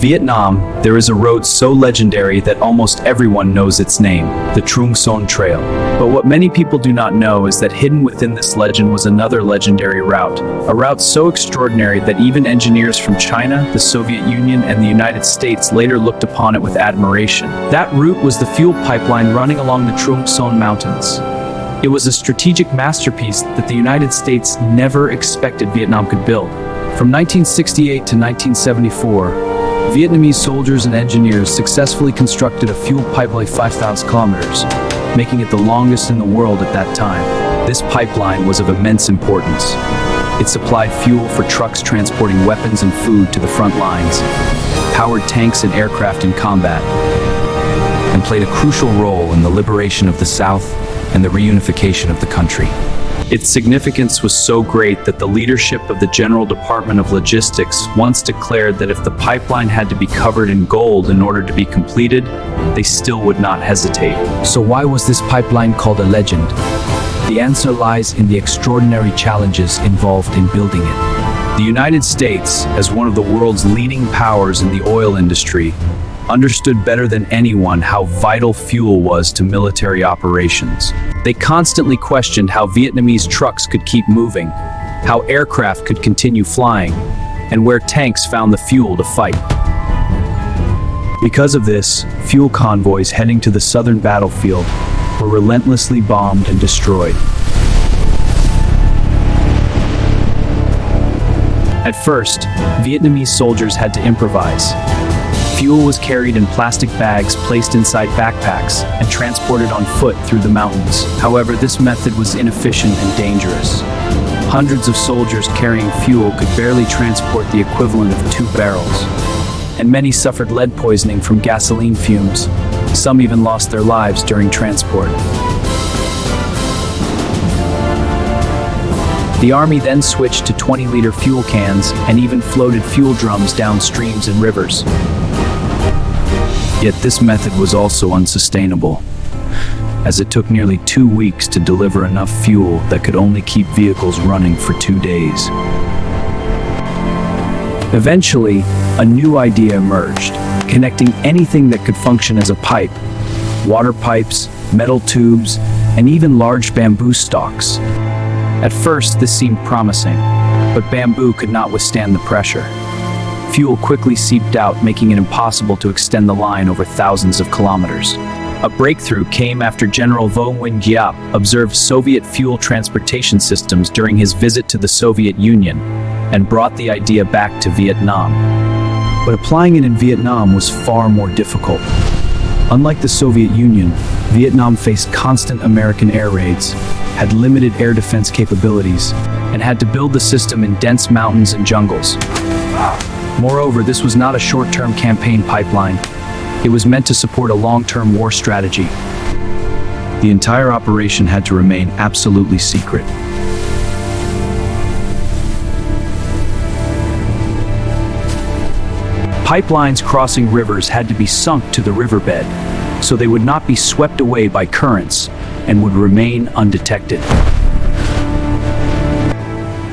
Vietnam, there is a road so legendary that almost everyone knows its name, the Trung Son Trail. But what many people do not know is that hidden within this legend was another legendary route, a route so extraordinary that even engineers from China, the Soviet Union, and the United States later looked upon it with admiration. That route was the fuel pipeline running along the Trung Son Mountains. It was a strategic masterpiece that the United States never expected Vietnam could build. From 1968 to 1974, Vietnamese soldiers and engineers successfully constructed a fuel pipeline 5,000 kilometers, making it the longest in the world at that time. This pipeline was of immense importance. It supplied fuel for trucks transporting weapons and food to the front lines, powered tanks and aircraft in combat, and played a crucial role in the liberation of the South and the reunification of the country. Its significance was so great that the leadership of the General Department of Logistics once declared that if the pipeline had to be covered in gold in order to be completed, they still would not hesitate. So why was this pipeline called a legend? The answer lies in the extraordinary challenges involved in building it. The United States, as one of the world's leading powers in the oil industry, understood better than anyone how vital fuel was to military operations. They constantly questioned how Vietnamese trucks could keep moving, how aircraft could continue flying, and where tanks found the fuel to fight. Because of this, fuel convoys heading to the southern battlefield were relentlessly bombed and destroyed. At first, Vietnamese soldiers had to improvise. Fuel was carried in plastic bags placed inside backpacks and transported on foot through the mountains. However, this method was inefficient and dangerous. Hundreds of soldiers carrying fuel could barely transport the equivalent of 2 barrels, and many suffered lead poisoning from gasoline fumes. Some even lost their lives during transport. The army then switched to 20-liter fuel cans and even floated fuel drums down streams and rivers. Yet this method was also unsustainable, as it took nearly 2 weeks to deliver enough fuel that could only keep vehicles running for 2 days. Eventually, a new idea emerged, connecting anything that could function as a pipe: water pipes, metal tubes, and even large bamboo stalks. At first, this seemed promising, but bamboo could not withstand the pressure. Fuel quickly seeped out, making it impossible to extend the line over thousands of kilometers. A breakthrough came after General Vo Nguyen Giap observed Soviet fuel transportation systems during his visit to the Soviet Union and brought the idea back to Vietnam. But applying it in Vietnam was far more difficult. Unlike the Soviet Union, Vietnam faced constant American air raids, had limited air defense capabilities, and had to build the system in dense mountains and jungles. Moreover, this was not a short-term campaign pipeline. It was meant to support a long-term war strategy. The entire operation had to remain absolutely secret. Pipelines crossing rivers had to be sunk to the riverbed, so they would not be swept away by currents and would remain undetected.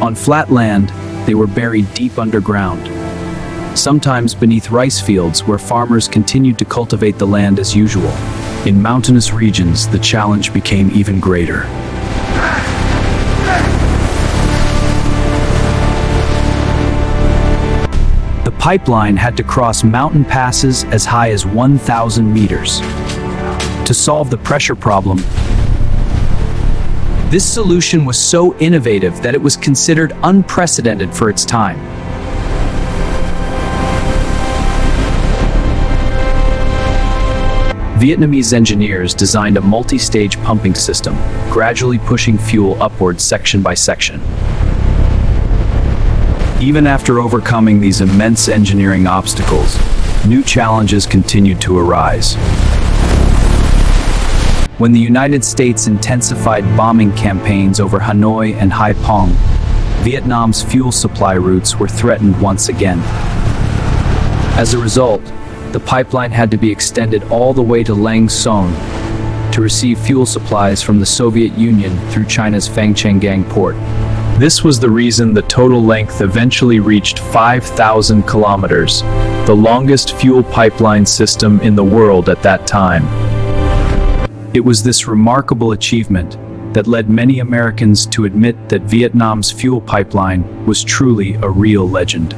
On flat land, they were buried deep underground, sometimes beneath rice fields where farmers continued to cultivate the land as usual. In mountainous regions, the challenge became even greater. The pipeline had to cross mountain passes as high as 1,000 meters. To solve the pressure problem, this solution was so innovative that it was considered unprecedented for its time. Vietnamese engineers designed a multi-stage pumping system, gradually pushing fuel upwards section by section. Even after overcoming these immense engineering obstacles, new challenges continued to arise. When the United States intensified bombing campaigns over Hanoi and Haiphong, Vietnam's fuel supply routes were threatened once again. As a result, the pipeline had to be extended all the way to Lang Son to receive fuel supplies from the Soviet Union through China's Fangchenggang port. This was the reason the total length eventually reached 5,000 kilometers, the longest fuel pipeline system in the world at that time. It was this remarkable achievement that led many Americans to admit that Vietnam's fuel pipeline was truly a real legend.